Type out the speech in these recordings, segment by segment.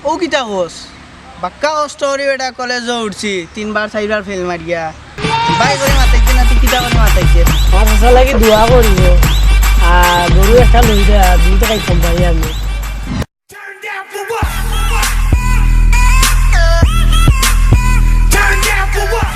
ও কিতা কোস বাক্কা স্টোরি এটা কলেজে উঠছি 3বার 4বার ফেল মারিয়া বাই করে মাতাইছে না তুই কিতা করে মাতাইছে আর হাসা লাগি দোয়া করিব আর গরু একটা লই দে আর দুইটা খাইতাম ভাই আমি Turn down for what? Turn down for what?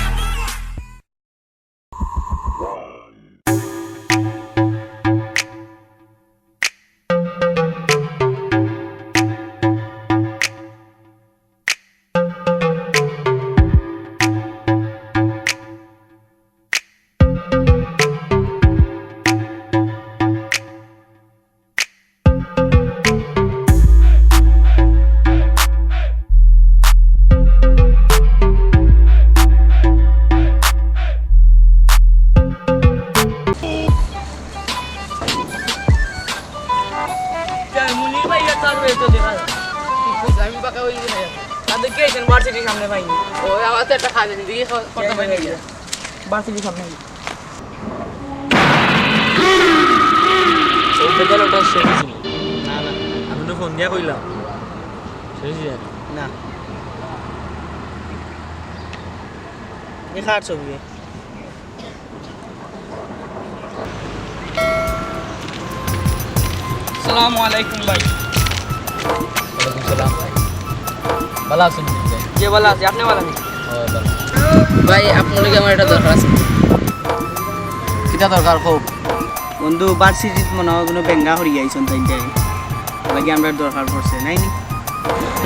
মুনির ভাই আর তার তো দেখা আমি বাকা হই না তাদের কে এখানে ভার্সিটির সামনে পাইনি ও আমার তো একটা খাজা দিকে করতে পারি না ভার্সিটির সামনে সব বেকারটা শেষ ছিল না না আমি তো ফোন দিয়া কইলাম শেষ হয়ে না এ খাট ছবি আসসালামু আলাইকুম ভাই ওয়ালাইকুম সালাম ভালো আছেন ভাই যে ভালো আছে আপনি ভালো নেই ভালো ভাই আপনার লগে আমার একটা দরকার আছে কিটা দরকার খুব বন্ধু ভার্সিটিত মনে হয় কোনো বেঙ্গা হরিয়া আইসন তাই যাই লাগি আমরা দরকার পড়ছে নাই নি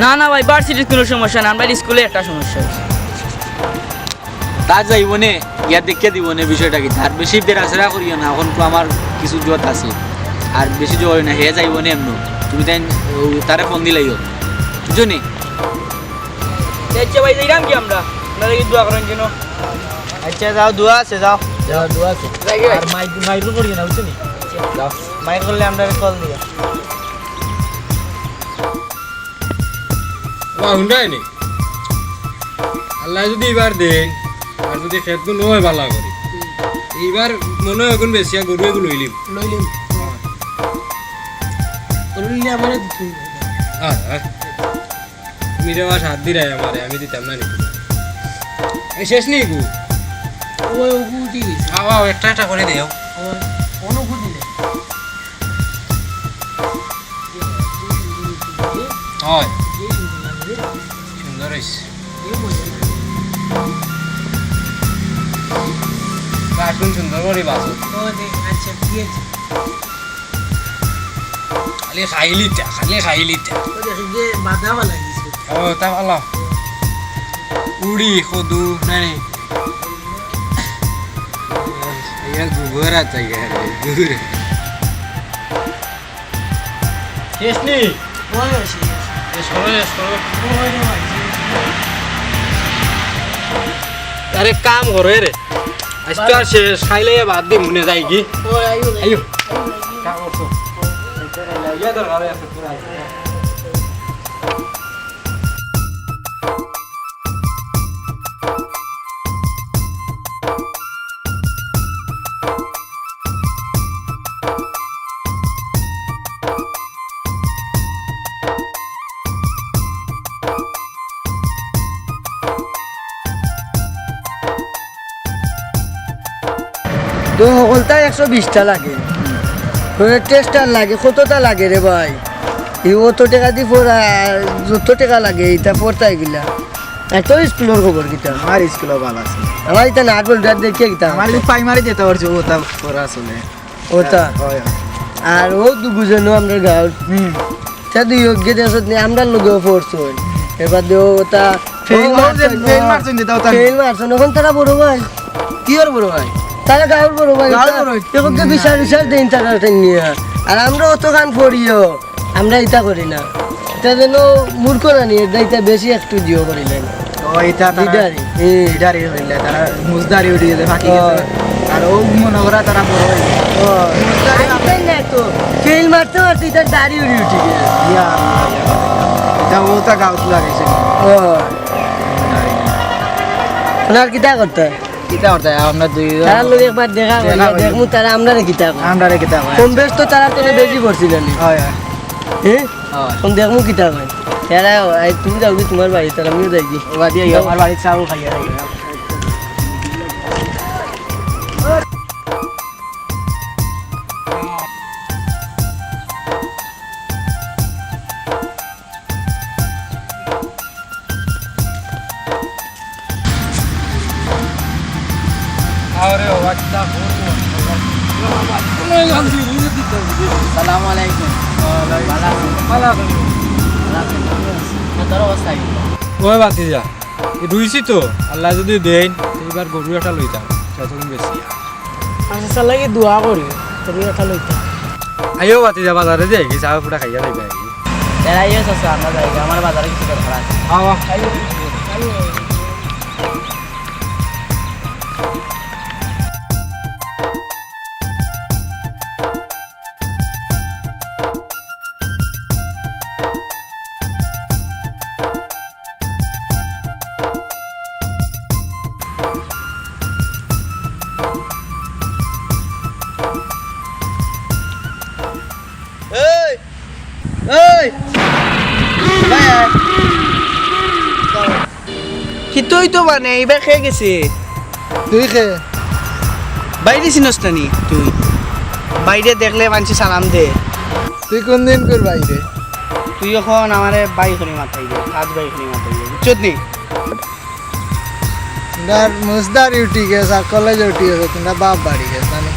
না না ভাই ভার্সিটির কোনো সমস্যা না আমরা স্কুলে একটা সমস্যা আছে তা যাইব নে ইয়া দেখে দিব নে বিষয়টা কি তার বেশি বেরাসেরা করিও না এখন তো আমার কিছু জোত আছে আর বেশি জোর না হে যাইব নে এমন তুমি তাই তারে ফোন দিলাইও বুঝছো নি আচ্ছা ভাই যাইরাম কি আমরা আপনারা কি দোয়া করেন যেন আচ্ছা যাও দোয়া আছে যাও যাও দোয়া আছে যাই গে ভাই আর মাইরও করিও না বুঝছো নি যাও মাইক করলে আমরা কল দিয়া হুন্ডাই নি আল্লাহ যদি এবার দেন আর যদি খেতগুলো নয় ভালো করি এইবার মনে হয় এখন বেশি গরু এগুলো লইলিম লইলিম লইলে আমারে দিতুই তুমি রে আমার হাত দিরাই আমারে আমি দিতাম না নাকি এই শেষ নেই গু ওই গুটি আও একটা একটা করে দেও অনুভূতি নেই হয় সুন্দর হয়েছে কার্টুন সুন্দর করে বাসো আচ্ছা ঠিক আছে খালি খাইলিটা যে বাধা ভালো লাগিছে ও তা ভালো উড়ি খদু নাই ইয়ার গোবর আছে ইয়ার দূর শেষ নেই ওই আছে শেষ করো ওই রে ভাই আরে কাম করো রে আজকে আর শেষ খাইলে বাদ দি মনে যাই কি ওই আইও আইও কাম করছো ইয়া দরকার আছে পুরা তো সকলটা 120টা লাগে টেস্টার লাগে কতটা লাগে রে ভাই এই অত টাকা দি পড়া যত টাকা লাগে এটা পড়তা গিলা এত স্কুলের খবর কিতা আমার স্কুলে ভালো আছে আমার এটা নাট বল দেখে কিতা আমার প্রাইমারি যেতে পারছো ওটা পড়া চলে ওটা আর ও দুজনও আমরা গাঁও তা দুই যোগ্য দেশত নিয়ে আমরা লগে পড়ছো এবার দেও ওটা ফেল মারছেন যেটা ওটা ফেল মারছেন এখন তারা বড় ভাই কি আর বড় ভাই তারা গাঁর বড় ভাই গাঁর বড় ভাই। এখন তো বিচার দেন তারা নিয়ে আর আমরা অত গান পড়িও আমরা এটা করি না এটা যেন মূর্খ না নিয়ে এটা বেশি একটু দিও করিলেন ও এটা লিডারি লিডারি হইলে তারা মুজদারি উঠে গেছে ফাঁকি গেছে আর ও মনে করা তারা বড় হয়ে গেছে না তো ফেল মারতে মারতে এটা দাড়ি উড়ি উঠি গেছে ইয়া এটা ওটা গাউত লাগাইছে ওনার কিতা করতে কিতা করতে আমরা দুই তারা লোক একবার দেখা করি দেখমু তারা আমরা কিতা আমরা রে কিতা হয় কম বেশ তো তারা তো বেশি করছিলেন হয় হয় হ্যাঁ কোন দেখমু কিতা কয় এরা তুমি যাও কি তোমার বাড়ি তার আমিও যাই কি বাদি আমার বাড়ির চাও খাইয়া যাই আরে বাবা কিটা সালাম আলাইকুম তোর অবস্থা কি? ওই বাতি যা রুইছি তো আল্লাহ যদি দেন এইবার গরু একটা লইতাম যতক্ষণ বেশি আচ্ছা লাগে দোয়া করি তুমি কথা লইতা আইও বাতি যা বাজারে যাই কি চাহ পুরা খাইয়া যাইবে আর কি এরা ইয়ে আছে আমরা যাই আমার বাজারে কিছু দরকার আছে আওয়া এই এই কি তুই তো মানে এইবার খেয়ে গেছে তুই খে বাইরে চিনস্তানি তুই বাইরে দেখলে মানুষ সালাম দে তুই কোন দিন কর বাইরে তুই এখন আমার বাই করে মাথায় দে কাজ বাই করে মাথায় দে বুঝছত নি তোমরা মজদার উঠি গেছে আর কলেজে উঠি গেছে তোমরা বাপ বাড়ি গেছে মানে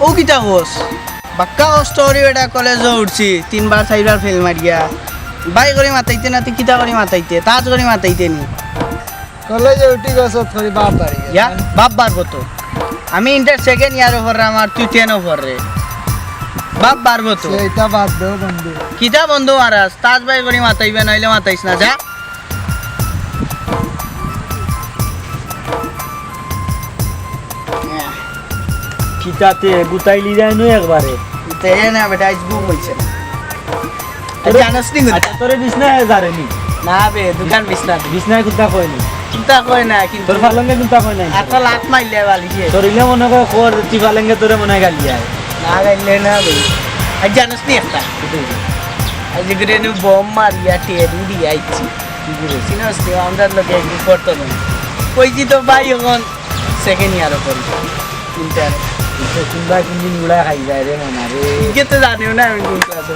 ও কিটা হোস বাক্কা স্টোরি এটা কলেজে উঠছি 3 বার 4 বার ফেল মারিয়া বাই করে মাথাইতে না তুই কিটা করে মাথাইতে তাজ করে মাথাইতে নি কলেজে উঠি গেছে তোর বাপ বাড়ি গেছে ইয়া বাপ বাড়বো তো আমি ইন্টার সেকেন্ড ইয়ার ওভার আমার তুই 10 ওভার রে বাপ বাড়বো তো সেইটা বাদ দেও বন্ধু কিটা বন্ধু মারাস তাজ বাই করে মাথাইবে নইলে মাথাইস না যা কিতাতে গুতাইলি যায় নই একবারে তে না বেটা আজ বুম হইছে জানাস নি আচ্ছা তোরে বিছনায় যারেনি না বে দোকান বিছনা বিছনায় কুত্তা কইনি চিন্তা কই না কিন্তু তোর ফালঙ্গে কুত্তা কই নাই একটা লাত মাইলে বালি দিয়ে তোর ইলে মনে কর খোর টিফালেঙ্গে তোরে মনে হয় গালি আয় না গাইলে না বে আজ জানাস নি একটা আজ গরে নু বম মারিয়া টেরু দিয়ে আইছি কি করে সিনাস তে আমরা লোকে কি করতে না কইছি তো ভাই এখন সেকেন্ড ইয়ার পর ইন্টার কিংবা কোনদিন উড়া খাই যায় রে মামা রে কে তো জানিও না আমি কোন ক্লাসে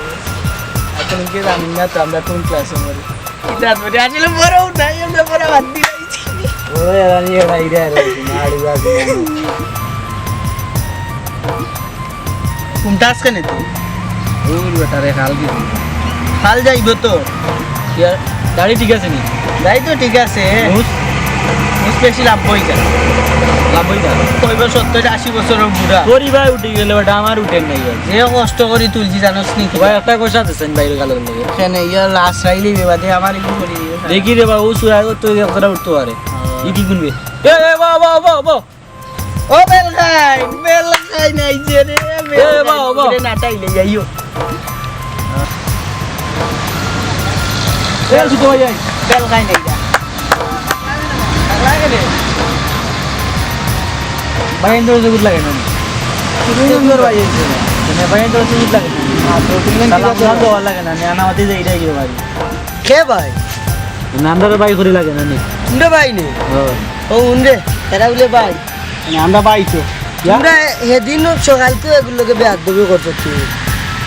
এখন কে জানি না তো আমরা কোন ক্লাসে মরি এটা ধরে আসলে বড় নাই আমরা বড় বাদ দিয়েছি ওরে রানি এড়াই রে রে নাড়ি বাজি কোন টাস্ক কেন তুই ওর বেটা রে খাল কি হাল যাইব তো দাড়ি ঠিক আছে নি যাই তো ঠিক আছে মুস বেশি লাভ বই কেন লাভই না কইব 70-80 বছরের বুড়া তোরই ভাই উঠে গেলে বেটা আমার উঠেন নাই ভাই যে কষ্ট করি তুলছি জানোস নি ভাই একটা কথা দিছেন বাইরে গালের লাগে এখানে ইয়া লাস্ট রাইলি বেবাদে আমার কি বলি দেখি রে বাবু সুরা তো একটা উঠতে পারে ই কি গুনবে এ বা বা বা বা ও বেল খাই নাই যে রে বাবা। নাটাইলে যাইও এ সুতো ভাই আই বেল খাই নাই যা লাগে রে ভাই ইন্দর জগুত লাগে না তুই সুন্দর ভাই আছে মানে ভাই ইন্দর জগুত লাগে না তো তুমি সালাম না দেওয়া লাগে না না আমাতে যাই রে কি ভাই কে ভাই নান্দার ভাই করে লাগে না নি উন্ডে ভাই নে ও উন্ডে তারা বলে ভাই আমরা পাইছো তোমরা সেদিন সকালকে এগুলোকে বেয়াদবি করছো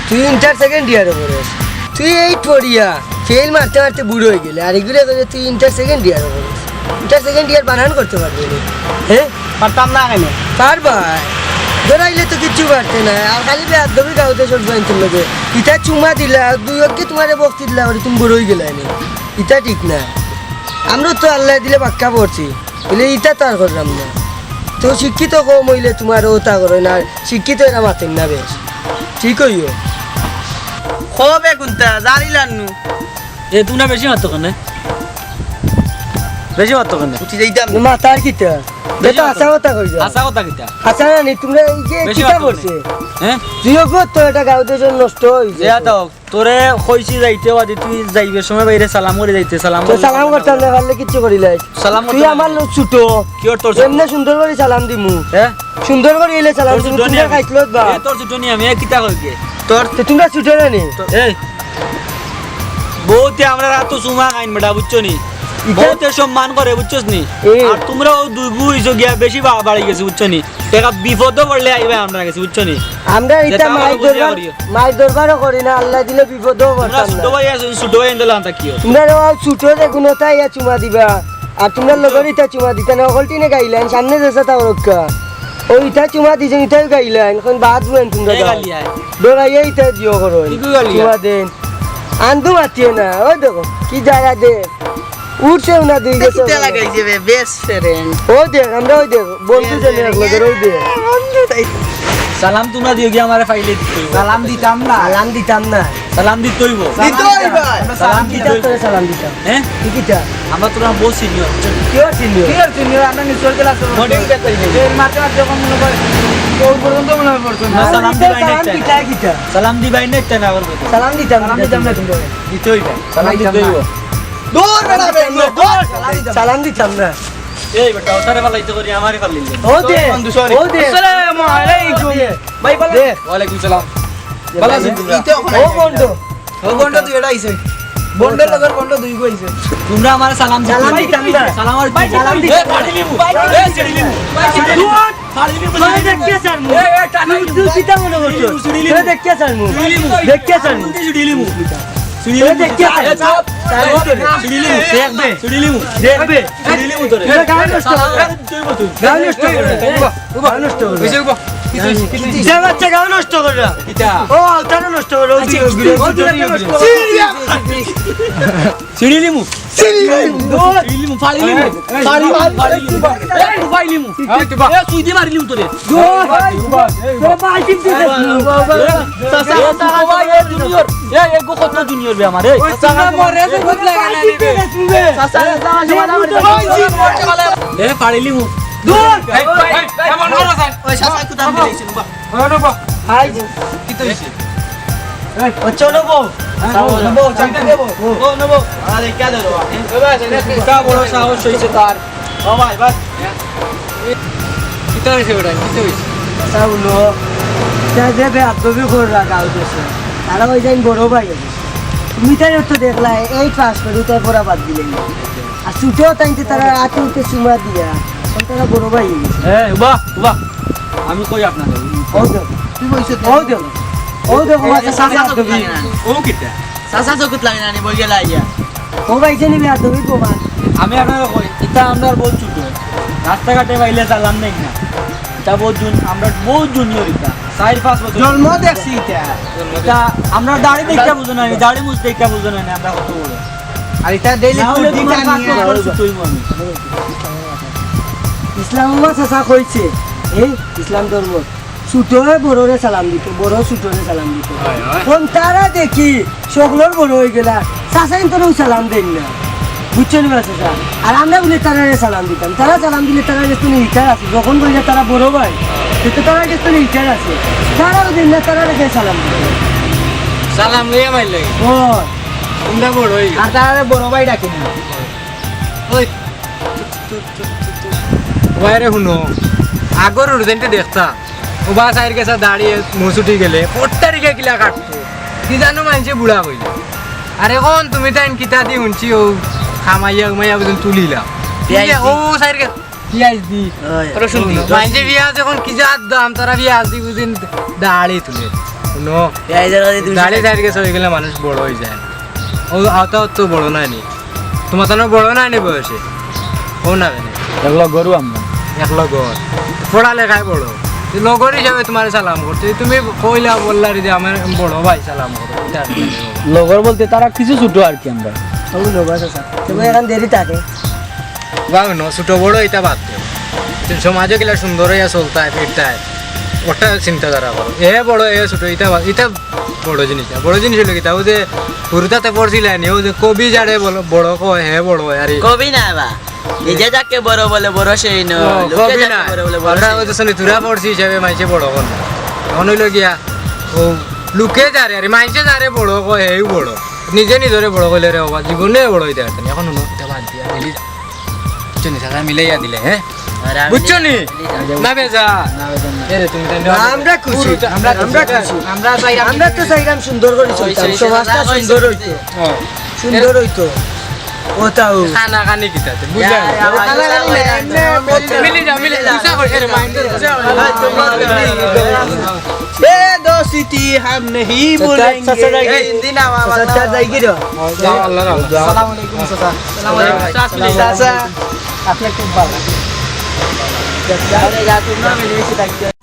তুই ইন্টার সেকেন্ড ইয়ারে পড়িস তুই এই পড়িয়া ফেল মারতে মারতে বুড়ো হয়ে গেলে আর এগুলো করে তুই ইন্টার সেকেন্ড ইয়ারে পড়িস ইন্টার সেকেন্ড ইয়ার বানান করতে পারবি না হ্যাঁ পারতাম না কেন পার ভাই ধরাইলে তো কিচ্ছু পারতে না আর খালি বেয়াদবি গাওতে চলবে তোর লোকে ইটা চুমা দিলা দুই অগ্গে তোমার বক্তি দিলা ওরে তুমি বুড়ো হয়ে গেলে ইটা ঠিক না আমরা তো আল্লাহ দিলে পাক্কা পড়ছি বলে ইটা তো আর করলাম না তো শিক্ষিত কম হইলে তোমার ওটা করো না শিক্ষিত এরা মাতেন না বেশ ঠিক হইও খবে কোনটা জানিলানু এ তুমি না বেশি মারতো কেন বেশি মারতো কেন উঠি যাইতাম মাতার কিটা বেটা আশা কথা কই যাও আশা কথা কিটা আশা না নি তোমরা এই যে বেশি কিটা মারতো পড়ছে হ্যাঁ তুই গো তো এটা গাউতে জন্য নষ্ট হইছে ইয়া দাও তোরে কইছি যাইতে বাদে তুই যাইবে সময় বাইরে সালাম করে যাইতে সালাম তো সালাম করতাম না পারলে কিচ্ছু করিলাই সালাম তুই আমার ছোট কি ওর তোর এমনি সুন্দর করে সালাম দিমু হ্যাঁ সুন্দর করে এলে সালাম তোর দিমু ছোট তোমরা খাইছলত বা তোর ছোট নি আমি কিতা কই গে তো তোমরা ছোট না নি এই বউতে আমরা রাত চুমা খাইন বেটা বুঝছো নি বউতে সম্মান করে বুঝছস নি এই। আর তোমরা ও দুই বউ হইছো গিয়া বেশি বাড়ি গেছে বুঝছো নি টাকা বিপদও পড়লে আইবা আমরা গেছে বুঝছো নি আমরা এটা যেটা আমরা বুঝিয়া করি। মাই দরবারও করি না, আল্লাহ দিলে বিপদও তোমরা পড়তাম ছোট না। ভাই আছো ছোট ভাই এন্দলা আনতা কিও তোমরা ছুটো দেখুন তাই চুমা দিবা আর তোমরা লগর ইটা চুমা দিতা না অকলটি নে গাইলেন সামনে যেসা তাও রক্ষা ও ইটা চুমা দিছেন ইটাও গাইলেন এখন বাদ বুয়েন তোমরা এই গালি আয়। দৌড়াইয়া ইটা দিও করো কি গালি চুমা দেন আন্দু মাতিয়ে না ও দেখো কি জায়গা দে উঠছে না দুই গেছে কিতা লাগাইছে বে বেস্ট ফ্রেন্ড ও দেখ আমরা ওই দেখ বন্ধু জানি লগর ওই দেখ সালাম তোমরা দিও গিয়া আমারে ফাইলে দিতে সালাম দিতাম না সালাম দিতাম না সালাম দিতে হইব দিতই ভাই সালাম দিতে দিতাম হইব তোরে সালাম দিতাম হ্যাঁ কি কিটা আমরা তোরা বউ সিনিয়র কেউ চিনিও কি আর চিনি আমরা নিশ্চয় ক্লাস মর্নিং পেতে এর মাঝে মাঝে যখন মনে করে ওর পর্যন্ত মনে হয় পড়তো না সালাম দিবাই সালাম না কিটা কিটা সালাম দিবাই না না আবার কইতো সালাম দিতাম সালাম দিতাম না তোমরা দিতে হইব সালাম দিতে হইব দূর বেড়া বে দূর সালাম দিতাম না এই বেটা ওটারে ফালাইতে করি আমারে ফালাইলে ও দে বন্ধু সরি ও দে আসসালামু আলাইকুম ভাই বল দে ওয়ালাইকুম সালাম ভালো আছেন তোমরা ও বন্ধু ও বন্ড তুই এটা আইছে বন্ডের লগর বন্ড দুই গো আইছে তোমরা আমারে সালাম দিতে সালাম দিতাম না সালাম আর ভাই, সালাম দিতে। এ ফাড়ি লিবু এ ছিড়ি লিবু ফাড়ি লিবু তুই দেখকে স্যার মু তুই কিটা মনে করছো তুই দেখকে স্যার মু দেখকে স্যার মু ছিড়ি লিবু ছিড়ি তুই লিবু দেখকে স্যার ছিড়ি লিবু দেখবে ছিড়ি লিবু দেখবে ছিড়ি লিবু তোরে তুই গান নষ্ট করে তুই বতুন গান নষ্ট করে গান নষ্ট করে যে বাচ্চা গান নষ্ট করে কিটা ও তারা নষ্ট করে ও ছিড়ি লিবু ছিড়ি লিবু ফাড়ি লিবু ফাড়ি ফাড়ি লিবু এ ফাড়ি লিবু এ তুই দি মারি লিবু তোরে সাসা সাসা ভাই এ জুনিয়র এ এগো কত জুনিয়র বে আমার এ সাসা মরে যে খুব লাগা না রে সাসা সাসা এ ফাড়ি লিবু ওই শাসা কুতাম দিলাইছে চলো বউ নবো চাইতে দেবো ও নবো আরে কে দেবো কা বড় সাহস হইছে তার ও ভাই বাস কিতা হইছে বেটা কিতা হইছে সাউলো যে বে আত্মবি করে রাখা হইতেছে তারা ওই যাই বড় ভাই তুমি তাই তো দেখলা এই পাস করে তাই পড়া বাদ দিলেন আর ছুটেও তাইতে তারা আতে উঠে সুমা দিয়া তারা বড় ভাই এ বাহ বাহ আমি কই আপনাদের ও দেখ তুই বইছ ও দেখ মাথা সাজা আত্মবি ও কিটা শাসা চকুত লাগে না নি বই গেলা ইয়া ও ভাই জানি বে আত্মবি প্রমাণ আমি আপনার কই এটা আমরা বহুত ছোট রাস্তাঘাটে বাইলে চালাম নাই না এটা বহুত আমরা বহুত জুনিয়র এটা 4-5 বছর জন্ম দেখছি এটা এটা আমরা দাড়ি দেখতে বুঝো না দাড়ি মুছ দেখতে বুঝো না আমরা কত বড় আর এটা ডেইলি না হলে কুটি তোমার পাঁচ নিয়ে বছর ছোট হইবো আমি ইসলাম চাচা কইছে এই ইসলাম ধর্ম ছুটোরে বড়রে সালাম দিত বড় ছুটোরে সালাম দিত কোন তারা দেখি সকলের বড় হয়ে গেলা চাচা কিন্তু সালাম দেন না বুঝছেন না চাচা আর আমরা বলে তারা সালাম দিতাম তারা সালাম দিলে তারা যেত ইটার আছে যখন বললে তারা বড় ভাই কিন্তু তারা যেত ইটার আছে তারাও দিন না তারা রেখে সালাম দিত সালাম লইয়া মাইলে ও তোমরা বড় হই আর তারে বড় ভাই ডাকে না ওই ওয়ারে শুনো আগর উর্জেন্টে দেখতা ওবা সাইড গেছে দাঁড়িয়ে মুসুটি গেলে 4 তারিখে কিলা কাটতো কি জানো মানছে বুড়া কইলে আরে কোন তুমি তাই কিতা দি শুনছি ও খামাইয়া উমাইয়া বুঝুন তুলিলা ও সাইড গে পিয়াজ দি তোরা শুনতি মানছে পিয়াজ যখন কি জাত দাম তারা পিয়াজ দি বুঝিন দাঁড়ি তুলে শুনো দাঁড়ি সাইড গেছে হয়ে গেলে মানুষ বড় হয়ে যায় ও আওতা তো বড় না নি তোমার তো বড় না নি বয়সে ও না কেন এগুলো গরু আমরা এক লগর পড়ালেখায় বড় লগর হিসাবে তোমার সালাম করছে তুমি কইলা বললা যে আমার বড় ভাই সালাম করো এটা আর কি। লগর বলতে তারা কিছু ছোট আর কি আমরা ও লোবা চাচা তুমি এখন দেরি থাকে বা ন ছোট বড় এটা বাদ দিও তুমি সমাজে গেলে সুন্দর হইয়া চলতায় ফিরতায় ওটা চিন্তাধারা করো এ বড় এ ছোট এটা এটা বড় জিনিস না বড় জিনিস হলো কি তাও যে পুরুতাতে পড়ছিলেন ও যে কবি যারে বড় কয় হে বড় হয় আর কবি না বা নিজে যাকে বড় বলে বড় সেই ন লোকে কবি না যাকে বড় বলে বড় আমরা সেই ওই তো শুনি তুরা পড়ছি হিসাবে মাইছে বড় কর না এখন হইল গিয়া ও লুকে যারে আর মাইছে যারে বড় কয় হেও বড় নিজে নিজরে বড় কইলে রে বাবা জীবনে বড় হইতে পারতেন এখন শুনো এটা বাদ দিয়া মিলি বুঝছো নি সারা মিলাইয়া দিলে হ্যাঁ বুঝছো নি না বেজা এরে তুমি তাই আমরা খুশি আমরা খুশি আমরা চাই আমরা তো চাইলাম সুন্দর করে চলতাম সমাজটা সুন্দর হইতো সুন্দর হইতো ওটাও খানা খানি কিতাতে বুঝা মিলি যাও বুঝা করে রে মাইন্ডের ए दोस्ती हम नहीं भूलेंगे सच्चा जाएगी रे আল্লাহ अस्सलाम वालेकुम ससा चाचा আপনি খুব ভালো अरे जा तुम ना मिले